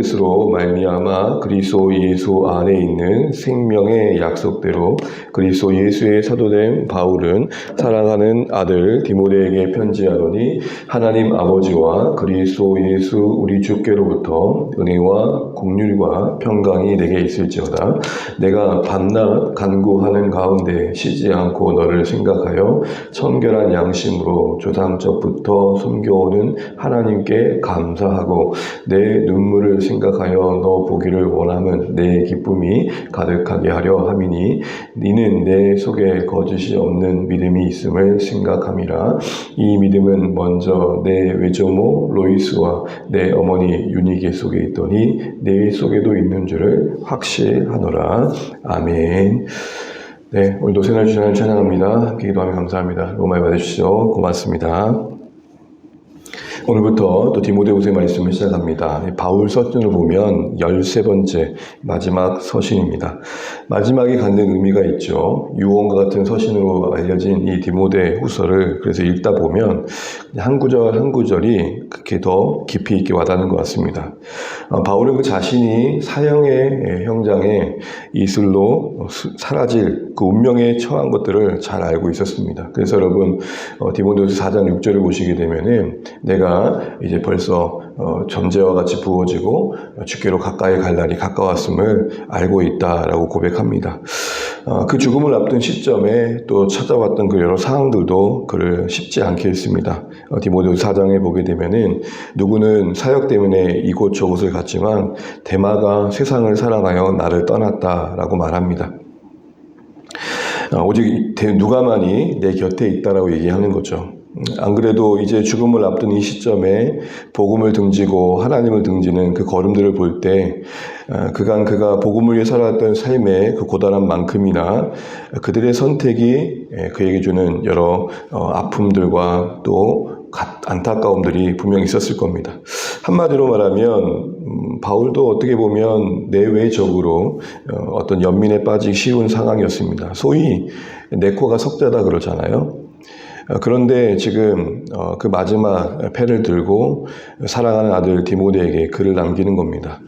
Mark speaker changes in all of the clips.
Speaker 1: 뜻으로 말미암아 그리스도 예수 안에 있는 생명의 약속대로 그리스도 예수의 사도된 바울은 사랑하는 아들 디모데에게 편지하노니 하나님 아버지와 그리스도 예수 우리 주께로부터 은혜와 긍휼과 평강이 내게 있을지어다. 내가 밤낮 간구하는 가운데 쉬지 않고 너를 생각하여 청결한 양심으로 조상적부터 섬겨오는 하나님께 감사하고 내 눈물을 생각하여 너 보기를 원함은 내 기쁨이 가득하게 하려 함이니 이는 내 속에 거짓이 없는 믿음이 있음을 생각함이라. 이 믿음은 먼저 내 외조모 로이스와 내 어머니 유니게 속에 있더니 내 속에도 있는 줄을 확실하노라. 아멘. 네, 오늘도 새날 주시는 찬양합니다. 함께 기도하며 감사합니다. 로마에 받으시죠. 고맙습니다. 오늘부터 또 디모데후서의 말씀을 시작합니다. 바울 서신을 보면 13번째 마지막 서신입니다. 마지막에 갖는 의미가 있죠. 유언과 같은 서신으로 알려진 이 디모데후서를 그래서 읽다 보면 한 구절 한 구절이 그렇게 더 깊이 있게 와닿는 것 같습니다. 바울은 그 자신이 사형의 형장에 이슬로 사라질 그 운명에 처한 것들을 잘 알고 있었습니다. 그래서 여러분 디모데후서 4장 6절을 보시게 되면은 내가 이제 벌써 전제와 같이 부어지고 주께로 가까이 갈 날이 가까웠음을 알고 있다라고 고백합니다. 그 죽음을 앞둔 시점에 또 찾아왔던 그 여러 상황들도 그를 쉽지 않게 했습니다. 디모데후서 4장에 보게 되면은 누구는 사역 때문에 이곳 저곳을 갔지만 데마가 세상을 사랑하여 나를 떠났다라고 말합니다. 오직 누가만이 내 곁에 있다라고 얘기하는 거죠. 안 그래도 이제 죽음을 앞둔 이 시점에 복음을 등지고 하나님을 등지는 그 걸음들을 볼 때 그가 복음을 위해 살아왔던 삶의 그 고단한 만큼이나 그들의 선택이 그에게 주는 여러 아픔들과 또 안타까움들이 분명히 있었을 겁니다. 한마디로 말하면 바울도 어떻게 보면 내외적으로 어떤 연민에 빠지기 쉬운 상황이었습니다. 소위 내 코가 석자다 그러잖아요. 그런데 지금 그 마지막 패를 들고 사랑하는 아들 디모데에게 글을 남기는 겁니다.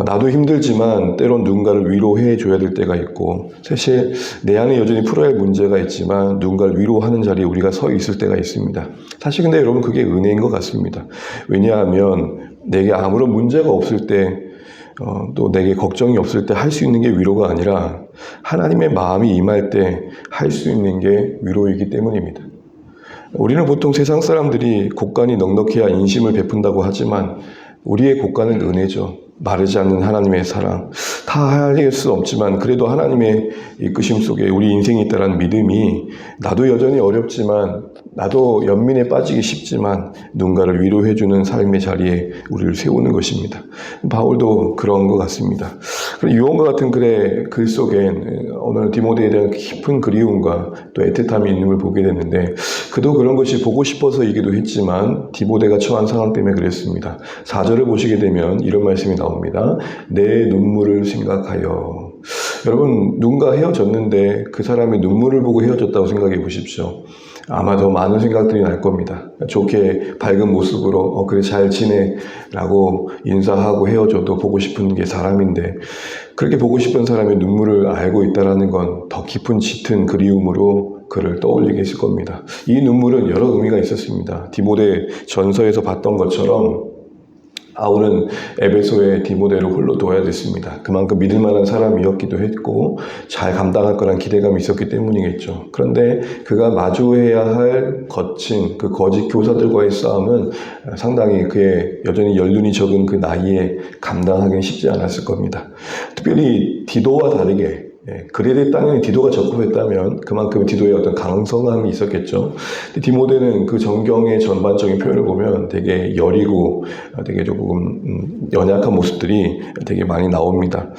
Speaker 1: 나도 힘들지만 때론 누군가를 위로해 줘야 될 때가 있고 사실 내 안에 여전히 풀어야 할 문제가 있지만 누군가를 위로하는 자리에 우리가 서 있을 때가 있습니다. 사실 근데 여러분 그게 은혜인 것 같습니다. 왜냐하면 내게 아무런 문제가 없을 때 또 내게 걱정이 없을 때 할 수 있는 게 위로가 아니라 하나님의 마음이 임할 때 할 수 있는 게 위로이기 때문입니다. 우리는 보통 세상 사람들이 곡간이 넉넉해야 인심을 베푼다고 하지만 우리의 곡간은 은혜죠. 마르지 않는 하나님의 사랑. 다 할 수 없지만 그래도 하나님의 이끄심 속에 우리 인생이 있다는 믿음이 나도 여전히 어렵지만 나도 연민에 빠지기 쉽지만 누군가를 위로해주는 삶의 자리에 우리를 세우는 것입니다. 바울도 그런 것 같습니다. 유언과 같은 글 속엔 오늘 디모데에 대한 깊은 그리움과 또 애틋함이 있는 걸 보게 됐는데 그도 그런 것이 보고 싶어서이기도 했지만 디모데가 처한 상황 때문에 그랬습니다. 4절을 보시게 되면 이런 말씀이 나옵니다. 내 눈물을 생각하여. 여러분 누군가 헤어졌는데 그 사람의 눈물을 보고 헤어졌다고 생각해 보십시오. 아마 더 많은 생각들이 날 겁니다. 좋게 밝은 모습으로 그래 잘 지내 라고 인사하고 헤어져도 보고 싶은 게 사람인데 그렇게 보고 싶은 사람의 눈물을 알고 있다는 건 더 깊은 짙은 그리움으로 그를 떠올리게 했을 겁니다. 이 눈물은 여러 의미가 있었습니다. 디모데 전서에서 봤던 것처럼 바울은 에베소에 디모데를 홀로 둬야 됐습니다. 그만큼 믿을 만한 사람이었기도 했고 잘 감당할 거란 기대감이 있었기 때문이겠죠. 그런데 그가 마주해야 할 거친 그 거짓 교사들과의 싸움은 상당히 그의 여전히 연륜이 적은 그 나이에 감당하기는 쉽지 않았을 겁니다. 특별히 디도와 다르게 그레데 땅에 디도가 접근했다면 그만큼 디도의 어떤 강성함이 있었겠죠. 디모데는 그 정경의 전반적인 표현을 보면 되게 여리고 되게 조금 연약한 모습들이 되게 많이 나옵니다.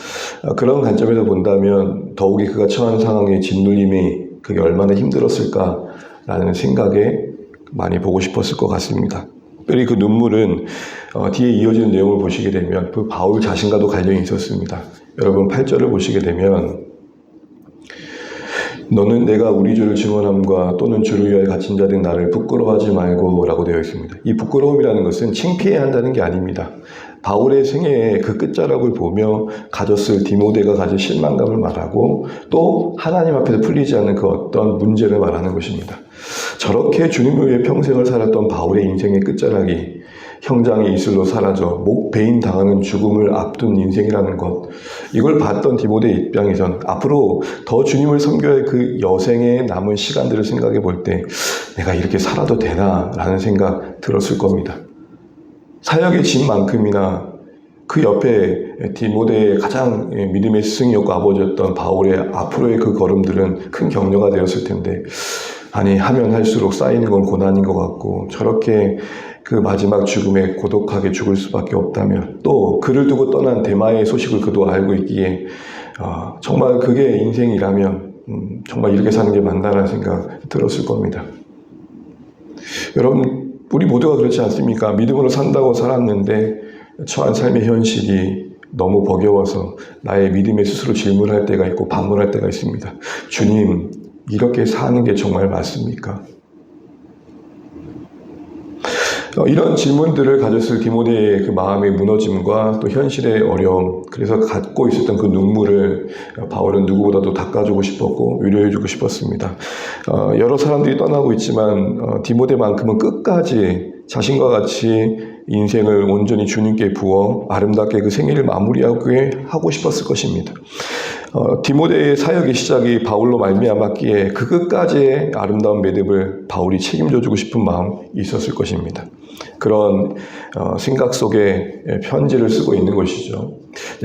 Speaker 1: 그런 관점에서 본다면 더욱이 그가 처한 상황의 짓눌림이 그게 얼마나 힘들었을까라는 생각에 많이 보고 싶었을 것 같습니다. 특별히 그 눈물은 뒤에 이어지는 내용을 보시게 되면 그 바울 자신과도 관련이 있었습니다. 여러분 8절을 보시게 되면 너는 내가 우리 주를 증언함과 또는 주를 위하여 갇힌 자 된 나를 부끄러워하지 말고 라고 되어 있습니다. 이 부끄러움이라는 것은 창피해야 한다는 게 아닙니다. 바울의 생애의 그 끝자락을 보며 가졌을 디모데가 가진 실망감을 말하고 또 하나님 앞에서 풀리지 않는 그 어떤 문제를 말하는 것입니다. 저렇게 주님을 위해 평생을 살았던 바울의 인생의 끝자락이 형장의 이슬로 사라져 목배임 당하는 죽음을 앞둔 인생이라는 것, 이걸 봤던 디모데 입장에선 앞으로 더 주님을 섬겨야 할 그 여생의 남은 시간들을 생각해 볼 때 내가 이렇게 살아도 되나 라는 생각 들었을 겁니다. 사역의 짐만큼이나 그 옆에 디모데의 가장 믿음의 스승이었고 아버지였던 바울의 앞으로의 그 걸음들은 큰 격려가 되었을 텐데, 아니 하면 할수록 쌓이는 건 고난인 것 같고, 저렇게 그 마지막 죽음에 고독하게 죽을 수밖에 없다면, 또 그를 두고 떠난 데마의 소식을 그도 알고 있기에 정말 그게 인생이라면 정말 이렇게 사는 게 맞다라는 생각 들었을 겁니다. 여러분, 우리 모두가 그렇지 않습니까? 믿음으로 산다고 살았는데 처한 삶의 현실이 너무 버거워서 나의 믿음에 스스로 질문할 때가 있고 반문할 때가 있습니다. 주님, 이렇게 사는 게 정말 맞습니까? 이런 질문들을 가졌을 디모데의 그 마음의 무너짐과 또 현실의 어려움, 그래서 갖고 있었던 그 눈물을 바울은 누구보다도 닦아주고 싶었고 위로해주고 싶었습니다. 여러 사람들이 떠나고 있지만 디모데만큼은 끝까지 자신과 같이 인생을 온전히 주님께 부어 아름답게 그 생애를 마무리하고 싶었을 것입니다. 디모데의 사역의 시작이 바울로 말미암았기에 그 끝까지의 아름다운 매듭을 바울이 책임져주고 싶은 마음이 있었을 것입니다. 그런 생각 속에 편지를 쓰고 있는 것이죠.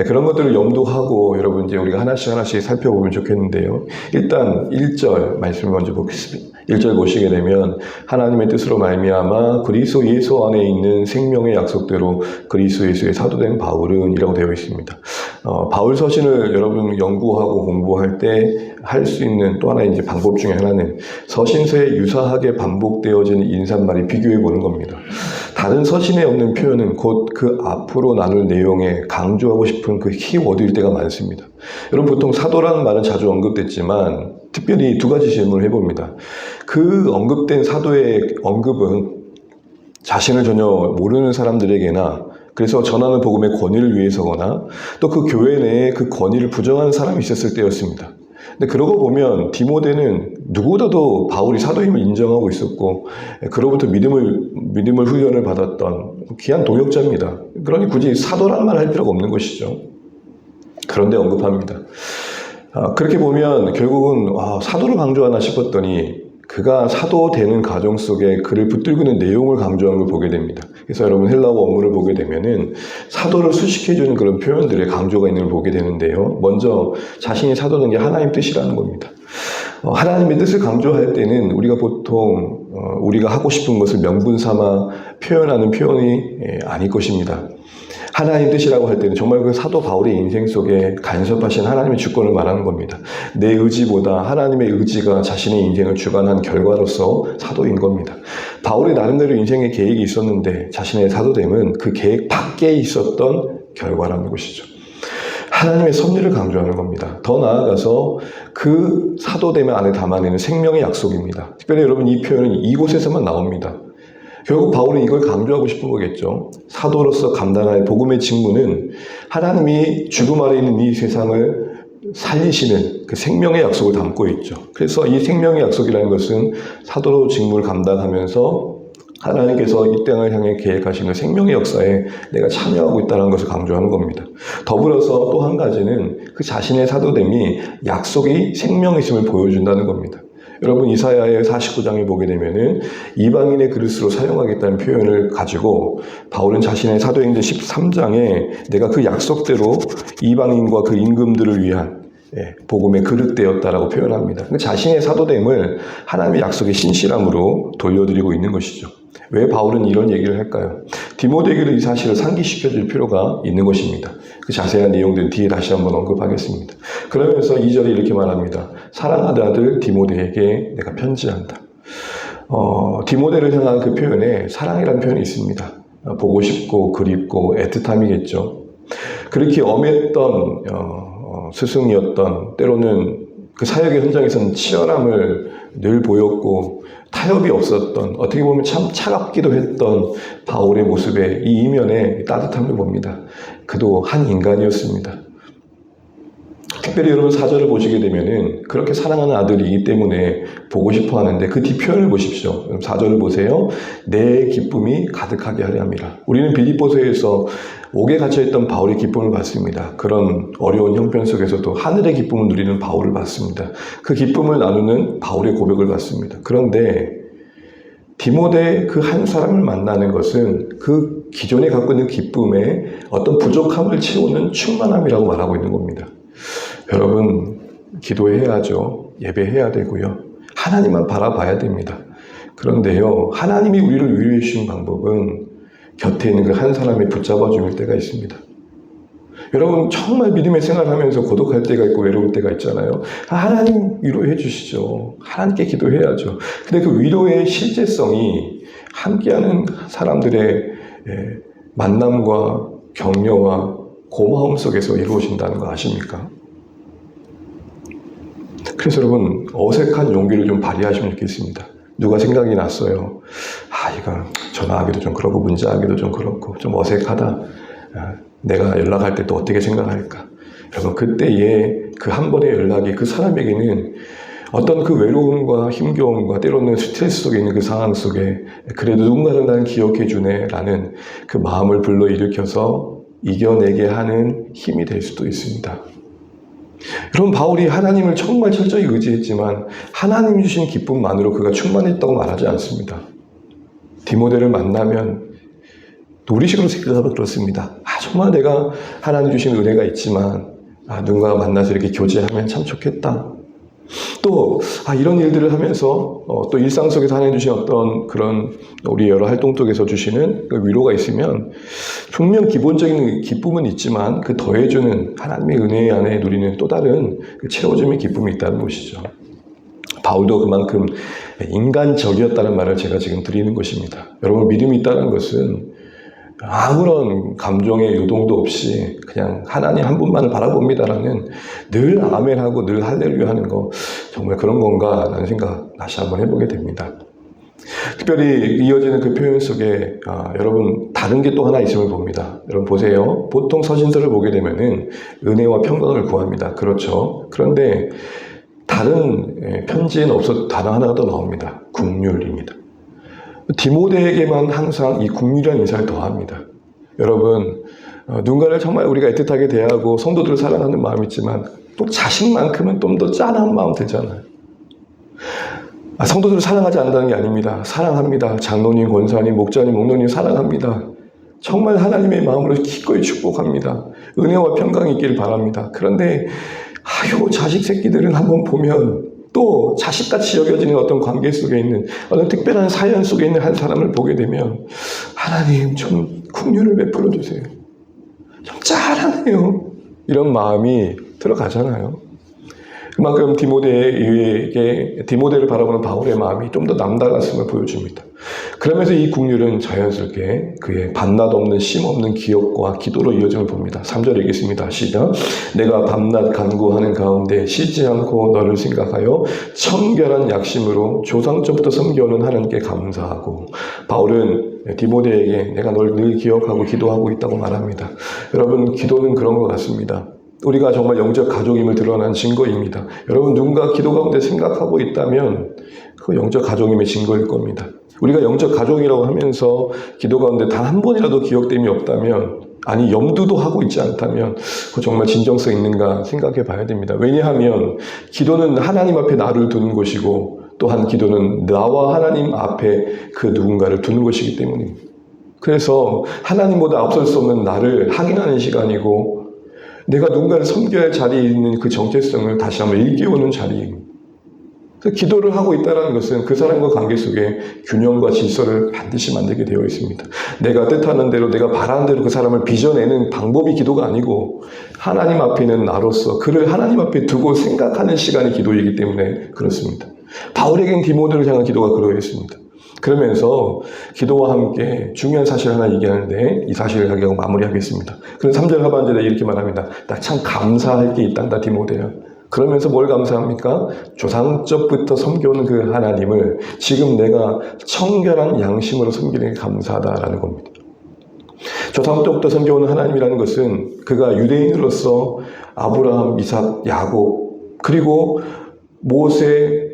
Speaker 1: 그런 것들을 염두하고 여러분 이제 우리가 하나씩 살펴보면 좋겠는데요. 일단 1절 말씀을 먼저 보겠습니다. 1절 보시게 되면 하나님의 뜻으로 말미암아 그리스도 예수 안에 있는 생명의 약속대로 그리스도 예수의 사도된 바울은 이라고 되어 있습니다. 바울 서신을 여러분 연구하고 공부할 때 할 수 있는 또 하나의 이제 방법 중에 하나는 서신서에 유사하게 반복되어지는 인사말이 비교해 보는 겁니다. 다른 서신에 없는 표현은 곧 그 앞으로 나눌 내용에 강조하고 싶은 그 키워드일 때가 많습니다. 여러분 보통 사도라는 말은 자주 언급됐지만 특별히 두 가지 질문을 해봅니다. 그 언급된 사도의 언급은 자신을 전혀 모르는 사람들에게나 그래서 전하는 복음의 권위를 위해서거나 또 그 교회 내에 그 권위를 부정하는 사람이 있었을 때였습니다. 근데 그러고 보면 디모데는 누구보다도 바울이 사도임을 인정하고 있었고 그로부터 믿음을 훈련을 받았던 귀한 동역자입니다. 그러니 굳이 사도라는 말 할 필요가 없는 것이죠. 그런데 언급합니다. 그렇게 보면 결국은 사도를 강조하나 싶었더니 그가 사도 되는 과정 속에 그를 붙들고는 내용을 강조하는 걸 보게 됩니다. 그래서 여러분 헬라어 원문을 보게 되면은 사도를 수식해주는 그런 표현들의 강조가 있는 걸 보게 되는데요. 먼저 자신이 사도된 게 하나님 뜻이라는 겁니다. 하나님의 뜻을 강조할 때는 우리가 보통 우리가 하고 싶은 것을 명분 삼아 표현하는 표현이 아닐 것입니다. 하나님 뜻이라고 할 때는 정말 그 사도 바울의 인생 속에 간섭하신 하나님의 주권을 말하는 겁니다. 내 의지보다 하나님의 의지가 자신의 인생을 주관한 결과로서 사도인 겁니다. 바울의 나름대로 인생의 계획이 있었는데 자신의 사도됨은 그 계획 밖에 있었던 결과라는 것이죠. 하나님의 섭리를 강조하는 겁니다. 더 나아가서 그 사도됨 안에 담아내는 생명의 약속입니다. 특별히 여러분 이 표현은 이곳에서만 나옵니다. 결국 바울은 이걸 강조하고 싶은 거겠죠. 사도로서 감당할 복음의 직무는 하나님이 죽음 아래 있는 이 세상을 살리시는 그 생명의 약속을 담고 있죠. 그래서 이 생명의 약속이라는 것은 사도로 직무를 감당하면서 하나님께서 이 땅을 향해 계획하시는 생명의 역사에 내가 참여하고 있다는 것을 강조하는 겁니다. 더불어서 또 한 가지는 그 자신의 사도됨이 약속이 생명이심을 보여준다는 겁니다. 여러분 이사야의 49장에 보게 되면은 이방인의 그릇으로 사용하겠다는 표현을 가지고 바울은 자신의 사도행전 13장에 내가 그 약속대로 이방인과 그 임금들을 위한 복음의 그릇되었다라고 표현합니다. 자신의 사도됨을 하나님의 약속의 신실함으로 돌려드리고 있는 것이죠. 왜 바울은 이런 얘기를 할까요? 디모데에게도 이 사실을 상기시켜줄 필요가 있는 것입니다. 그 자세한 내용들은 뒤에 다시 한번 언급하겠습니다. 그러면서 2절에 이렇게 말합니다. 사랑하는 아들 디모데에게 내가 편지한다. 디모데를 향한 그 표현에 사랑이라는 표현이 있습니다. 보고 싶고 그립고 애틋함이겠죠. 그렇게 엄했던 스승이었던 때로는 그 사역의 현장에서는 치열함을 늘 보였고 타협이 없었던, 어떻게 보면 참 차갑기도 했던 바울의 모습에 이 이면에 따뜻함을 봅니다. 그도 한 인간이었습니다. 특별히 여러분 4절을 보시게 되면은 그렇게 사랑하는 아들이기 때문에 보고 싶어 하는데 그 뒤 표현을 보십시오. 4절을 보세요. 내 기쁨이 가득하게 하려 함이라. 우리는 빌립보서에서 옥에 갇혀있던 바울의 기쁨을 봤습니다. 그런 어려운 형편 속에서도 하늘의 기쁨을 누리는 바울을 봤습니다. 그 기쁨을 나누는 바울의 고백을 봤습니다. 그런데 디모데 그 한 사람을 만나는 것은 그 기존에 갖고 있는 기쁨에 어떤 부족함을 채우는 충만함이라고 말하고 있는 겁니다. 여러분, 기도해야죠. 예배해야 되고요. 하나님만 바라봐야 됩니다. 그런데요, 하나님이 우리를 위로해 주신 방법은 곁에 있는 그 한 사람이 붙잡아 줄 때가 있습니다. 여러분, 정말 믿음의 생활을 하면서 고독할 때가 있고 외로울 때가 있잖아요. 하나님 위로해 주시죠. 하나님께 기도해야죠. 근데 그 위로의 실제성이 함께하는 사람들의 만남과 격려와 고마움 속에서 이루어진다는 거 아십니까? 그래서 여러분, 어색한 용기를 좀 발휘하시면 좋겠습니다. 누가 생각이 났어요. 이거 전화하기도 좀 그렇고 문자하기도 좀 그렇고 좀 어색하다. 내가 연락할 때 또 어떻게 생각할까? 여러분, 그때의 그 한 번의 연락이 그 사람에게는 어떤 그 외로움과 힘겨움과 때로는 스트레스 속에 있는 그 상황 속에 그래도 누군가는 날 기억해 주네 라는 그 마음을 불러일으켜서 이겨내게 하는 힘이 될 수도 있습니다. 여러분, 바울이 하나님을 정말 철저히 의지했지만 하나님이 주신 기쁨만으로 그가 충만했다고 말하지 않습니다. 디모데를 만나면 우리식으로 생각하면 그렇습니다. 정말 내가 하나님 주신 은혜가 있지만 누군가 만나서 이렇게 교제하면 참 좋겠다. 또 이런 일들을 하면서 또 일상 속에서 하나님 주신 어떤 그런 우리 여러 활동 속에서 주시는 그 위로가 있으면 분명 기본적인 기쁨은 있지만 그 더해주는 하나님의 은혜 안에 누리는 또 다른 그 채워짐의 기쁨이 있다는 것이죠. 바울도 그만큼 인간적이었다는 말을 제가 지금 드리는 것입니다. 여러분, 믿음이 있다는 것은 아무런 감정의 요동도 없이 그냥 하나님 한 분만을 바라봅니다라는 늘 아멘하고 늘 할렐루야 하는 거, 정말 그런 건가 라는 생각 다시 한번 해보게 됩니다. 특별히 이어지는 그 표현 속에 여러분, 다른 게 또 하나 있음을 봅니다. 여러분 보세요. 보통 서신서를 보게 되면은 은혜와 평강을 구합니다. 그렇죠. 그런데 다른 편지에는 없어도 단어 하나가 더 나옵니다. 긍휼입니다. 디모데에게만 항상 이 긍휼이라는 인사를 더합니다. 여러분, 누군가를 정말 우리가 애틋하게 대하고 성도들을 사랑하는 마음이 있지만 또 자식만큼은 좀 더 짠한 마음 들잖아요. 성도들을 사랑하지 않는다는 게 아닙니다. 사랑합니다. 장로님, 권사님, 목자님, 목로님 사랑합니다. 정말 하나님의 마음으로 기꺼이 축복합니다. 은혜와 평강이 있기를 바랍니다. 그런데 자식 새끼들은 한번 보면 또 자식같이 여겨지는 어떤 관계 속에 있는 어떤 특별한 사연 속에 있는 한 사람을 보게 되면 하나님 좀 긍휼을 베풀어 주세요. 좀 짠하네요. 이런 마음이 들어가잖아요. 그만큼 디모데를 바라보는 바울의 마음이 좀 더 남달랐음을 보여줍니다. 그러면서 이 긍휼은 자연스럽게 그의 밤낮 없는 쉼 없는 기억과 기도로 이어짐을 봅니다. 3절 읽겠습니다. 시작. 내가 밤낮 간구하는 가운데 쉬지 않고 너를 생각하여 청결한 약심으로 조상전부터 섬겨오는 하나님께 감사하고. 바울은 디모데에게 내가 널 늘 기억하고 기도하고 있다고 말합니다. 여러분, 기도는 그런 것 같습니다. 우리가 정말 영적 가족임을 드러난 증거입니다. 여러분, 누군가 기도 가운데 생각하고 있다면 그 영적 가족임의 증거일 겁니다. 우리가 영적 가족이라고 하면서 기도 가운데 단 한 번이라도 기억됨이 없다면, 아니 염두도 하고 있지 않다면 그 정말 진정성 있는가 생각해 봐야 됩니다. 왜냐하면 기도는 하나님 앞에 나를 두는 것이고, 또한 기도는 나와 하나님 앞에 그 누군가를 두는 것이기 때문입니다. 그래서 하나님보다 앞설 수 없는 나를 확인하는 시간이고, 내가 누군가를 섬겨야 할 자리에 있는 그 정체성을 다시 한번 일깨우는 자리입니다. 기도를 하고 있다는 것은 그 사람과 관계 속에 균형과 질서를 반드시 만들게 되어 있습니다. 내가 뜻하는 대로, 내가 바라는 대로 그 사람을 빚어내는 방법이 기도가 아니고, 하나님 앞에 있는 나로서 그를 하나님 앞에 두고 생각하는 시간이 기도이기 때문에 그렇습니다. 바울에겐 디모데를 향한 기도가 그러했습니다. 그러면서 기도와 함께 중요한 사실 하나 얘기하는데, 이 사실을 이야기하고 마무리하겠습니다. 그래서 3절 하반절에 이렇게 말합니다. 나 참 감사할 게 있단다, 디모데야. 그러면서 뭘 감사합니까? 조상적부터 섬겨오는 그 하나님을 지금 내가 청결한 양심으로 섬기는 게 감사하다라는 겁니다. 조상적부터 섬겨오는 하나님이라는 것은 그가 유대인으로서 아브라함, 이삭, 야곱 그리고 모세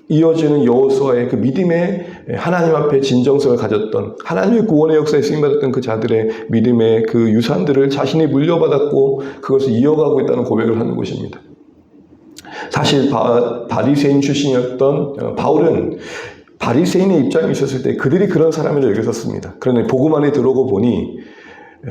Speaker 1: 이어지는 여호수아의 그 믿음의 하나님 앞에 진정성을 가졌던 하나님의 구원의 역사에 쓰임받았던 그 자들의 믿음의 그 유산들을 자신이 물려받았고 그것을 이어가고 있다는 고백을 하는 것입니다. 사실 바리새인 출신이었던 바울은 바리새인의 입장에 있었을 때 그들이 그런 사람이라 여겼었습니다. 그런데 복음 안에 들어오고 보니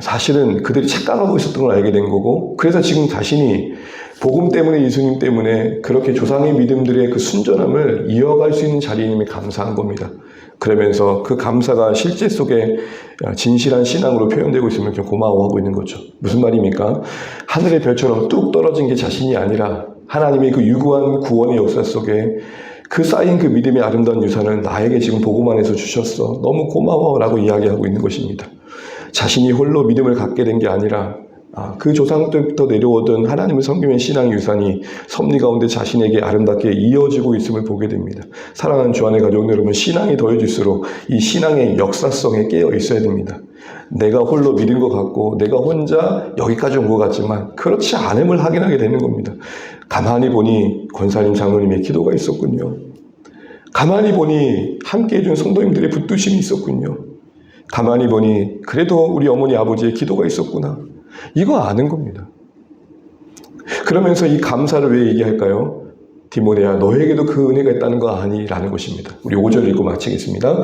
Speaker 1: 사실은 그들이 착각하고 있었던 걸 알게 된 거고 그래서 지금 자신이 복음 때문에 예수님 때문에 그렇게 조상의 믿음들의 그 순전함을 이어갈 수 있는 자리임에 감사한 겁니다. 그러면서 그 감사가 실제 속에 진실한 신앙으로 표현되고 있으면 이렇게 고마워하고 있는 거죠. 무슨 말입니까? 하늘의 별처럼 뚝 떨어진 게 자신이 아니라 하나님의 그 유구한 구원의 역사 속에 그 쌓인 그 믿음의 아름다운 유산을 나에게 지금 복음 안에서 주셨어. 너무 고마워라고 이야기하고 있는 것입니다. 자신이 홀로 믿음을 갖게 된 게 아니라 그 조상 때부터 내려오던 하나님을 섬기는 신앙 유산이 섭리 가운데 자신에게 아름답게 이어지고 있음을 보게 됩니다. 사랑하는 주안의 가족 여러분, 신앙이 더해질수록 이 신앙의 역사성에 깨어 있어야 됩니다. 내가 홀로 믿은 것 같고 내가 혼자 여기까지 온 것 같지만 그렇지 않음을 확인하게 되는 겁니다. 가만히 보니 권사님 장로님의 기도가 있었군요. 가만히 보니 함께 해준 성도님들의 붙드심이 있었군요. 가만히 보니 그래도 우리 어머니 아버지의 기도가 있었구나. 이거 아는 겁니다. 그러면서 이 감사를 왜 얘기할까요? 디모데야 너에게도 그 은혜가 있다는 거 아니라는 것입니다. 우리 5절 읽고 마치겠습니다.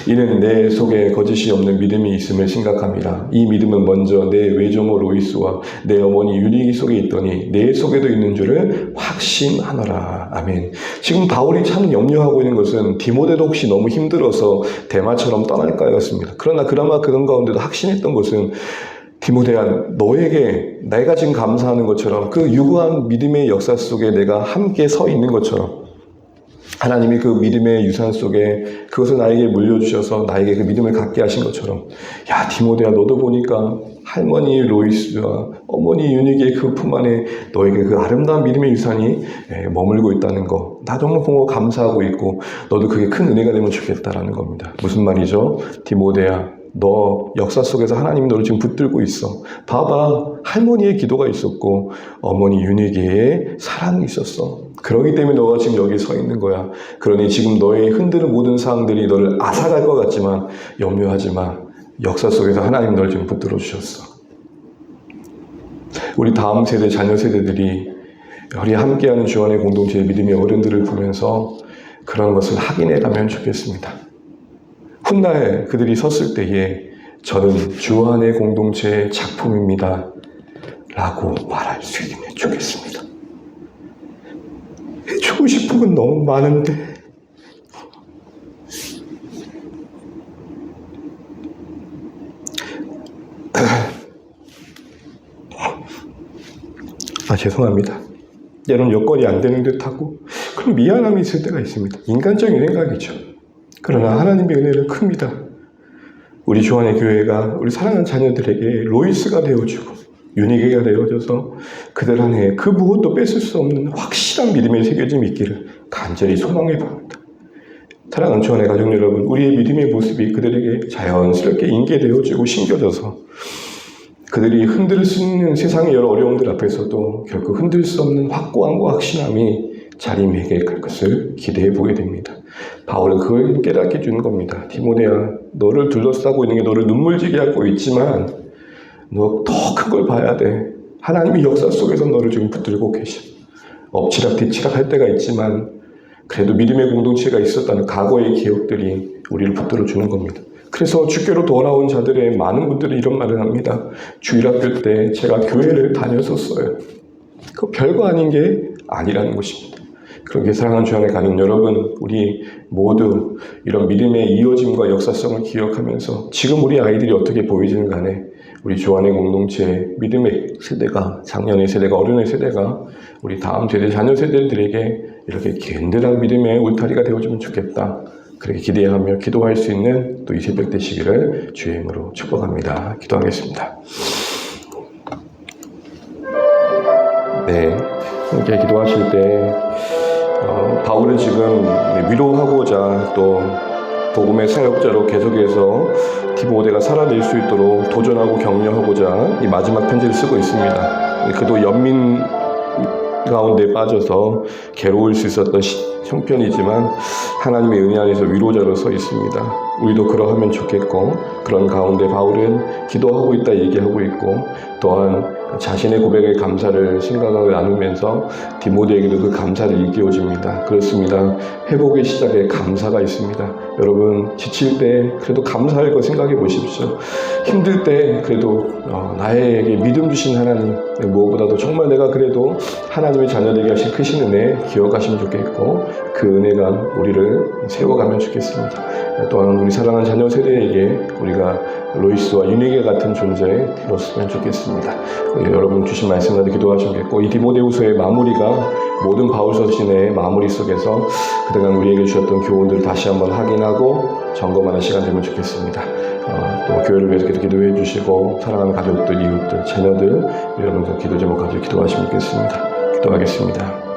Speaker 1: 이는 내 속에 거짓이 없는 믿음이 있음을 생각합니다. 이 믿음은 먼저 내 외조모 로이스와 내 어머니 유니기 속에 있더니 내 속에도 있는 줄을 확신하노라. 아멘. 지금 바울이 참 염려하고 있는 것은 디모데도 혹시 너무 힘들어서 대마처럼 떠날까였습니다. 그러나 그나마 그런 가운데도 확신했던 것은 디모데야 너에게 내가 지금 감사하는 것처럼 그 유구한 믿음의 역사 속에 내가 함께 서 있는 것처럼 하나님이 그 믿음의 유산 속에 그것을 나에게 물려주셔서 나에게 그 믿음을 갖게 하신 것처럼 야 디모데야 너도 보니까 할머니 로이스와 어머니 유니기의 그 품 안에 너에게 그 아름다운 믿음의 유산이 머물고 있다는 거 나 너무 보고 감사하고 있고 너도 그게 큰 은혜가 되면 좋겠다라는 겁니다. 무슨 말이죠? 디모데야 너 역사 속에서 하나님이 너를 지금 붙들고 있어. 봐봐. 할머니의 기도가 있었고 어머니 윤희기의 사랑이 있었어. 그러기 때문에 너가 지금 여기 서 있는 거야. 그러니 지금 너의 흔드는 모든 상황들이 너를 앗아갈 것 같지만 염려하지 마. 역사 속에서 하나님 너를 지금 붙들어 주셨어. 우리 다음 세대, 자녀 세대들이 우리 함께하는 주안의 공동체의 믿음의 어른들을 보면서 그런 것을 확인해 가면 좋겠습니다. 훗날 그들이 섰을 때에 저는 주안의 공동체의 작품입니다 라고 말할 수 있으면 좋겠습니다. 해주고 싶은 건 너무 많은데 죄송합니다. 때로는 여건이 안 되는 듯하고 그럼 미안함이 있을 때가 있습니다. 인간적인 생각이죠. 그러나 하나님의 은혜는 큽니다. 우리 주안의 교회가 우리 사랑하는 자녀들에게 로이스가 되어주고 유니게가 되어줘서 그들 안에 그 무엇도 뺏을 수 없는 확실한 믿음의 새겨짐이 있기를 간절히 소망해 봅니다. 사랑하는 주안의 가족 여러분, 우리의 믿음의 모습이 그들에게 자연스럽게 인계되어지고 심겨져서 그들이 흔들 수 있는 세상의 여러 어려움들 앞에서도 결코 흔들 수 없는 확고함과 확신함이 자리매김할 것을 기대해 보게 됩니다. 바울은 그걸 깨닫게 해주는 겁니다. 디모데야, 너를 둘러싸고 있는 게 너를 눈물지게 하고 있지만 너 더 큰 걸 봐야 돼. 하나님이 역사 속에서 너를 지금 붙들고 계셔. 엎치락 뒤치락 할 때가 있지만 그래도 믿음의 공동체가 있었다는 과거의 기억들이 우리를 붙들어 주는 겁니다. 그래서 주께로 돌아온 자들의 많은 분들이 이런 말을 합니다. 주일학교 때 제가 교회를 다녔었어요. 그 별거 아닌 게 아니라는 것입니다. 그렇게 사랑하는 주안의 가족 여러분, 우리 모두 이런 믿음의 이어짐과 역사성을 기억하면서 지금 우리 아이들이 어떻게 보이지는 간에 우리 주안의 공동체 믿음의 세대가, 작년의 세대가, 어른의 세대가 우리 다음 세대, 자녀 세대들에게 이렇게 든든한 믿음의 울타리가 되어주면 좋겠다. 그렇게 기대하며 기도할 수 있는 또 이 새벽 되시기를 주의 이름으로 축복합니다. 기도하겠습니다. 네. 이렇게 기도하실 때 바울은 지금 위로하고자 또 복음의 사역자로 계속해서 디모데가 살아낼 수 있도록 도전하고 격려하고자 이 마지막 편지를 쓰고 있습니다. 그도 연민 가운데 빠져서 괴로울 수 있었던 형편이지만 하나님의 은혜 안에서 위로자로 서 있습니다. 우리도 그러하면 좋겠고, 그런 가운데 바울은 기도하고 있다 얘기하고 있고, 또한 자신의 고백의 감사를 생각을 나누면서 디모데에게도 그 감사를 일깨워줍니다. 그렇습니다. 회복의 시작에 감사가 있습니다. 여러분 지칠 때 그래도 감사할 거 생각해 보십시오. 힘들 때 그래도 나에게 믿음 주신 하나님, 무엇보다도 정말 내가 그래도 하나님의 자녀되게 하신 크신 은혜 기억하시면 좋겠고, 그 은혜가 우리를 세워가면 좋겠습니다. 또한 우리 사랑하는 자녀 세대에게 우리가 로이스와 윤희계 같은 존재였으면 좋겠습니다. 여러분 주신 말씀을 기도하시면 좋겠고, 이 디모데후서의 마무리가 모든 바울 서신의 마무리 속에서 그동안 우리에게 주셨던 교훈들을 다시 한번 확인하고 점검하는 시간 되면 좋겠습니다. 또 교회를 위해서 계속 기도해 주시고, 사랑하는 가족들, 이웃들, 자녀들, 여러분들 기도 제목 가지고 기도하시면 좋겠습니다. 기도하겠습니다.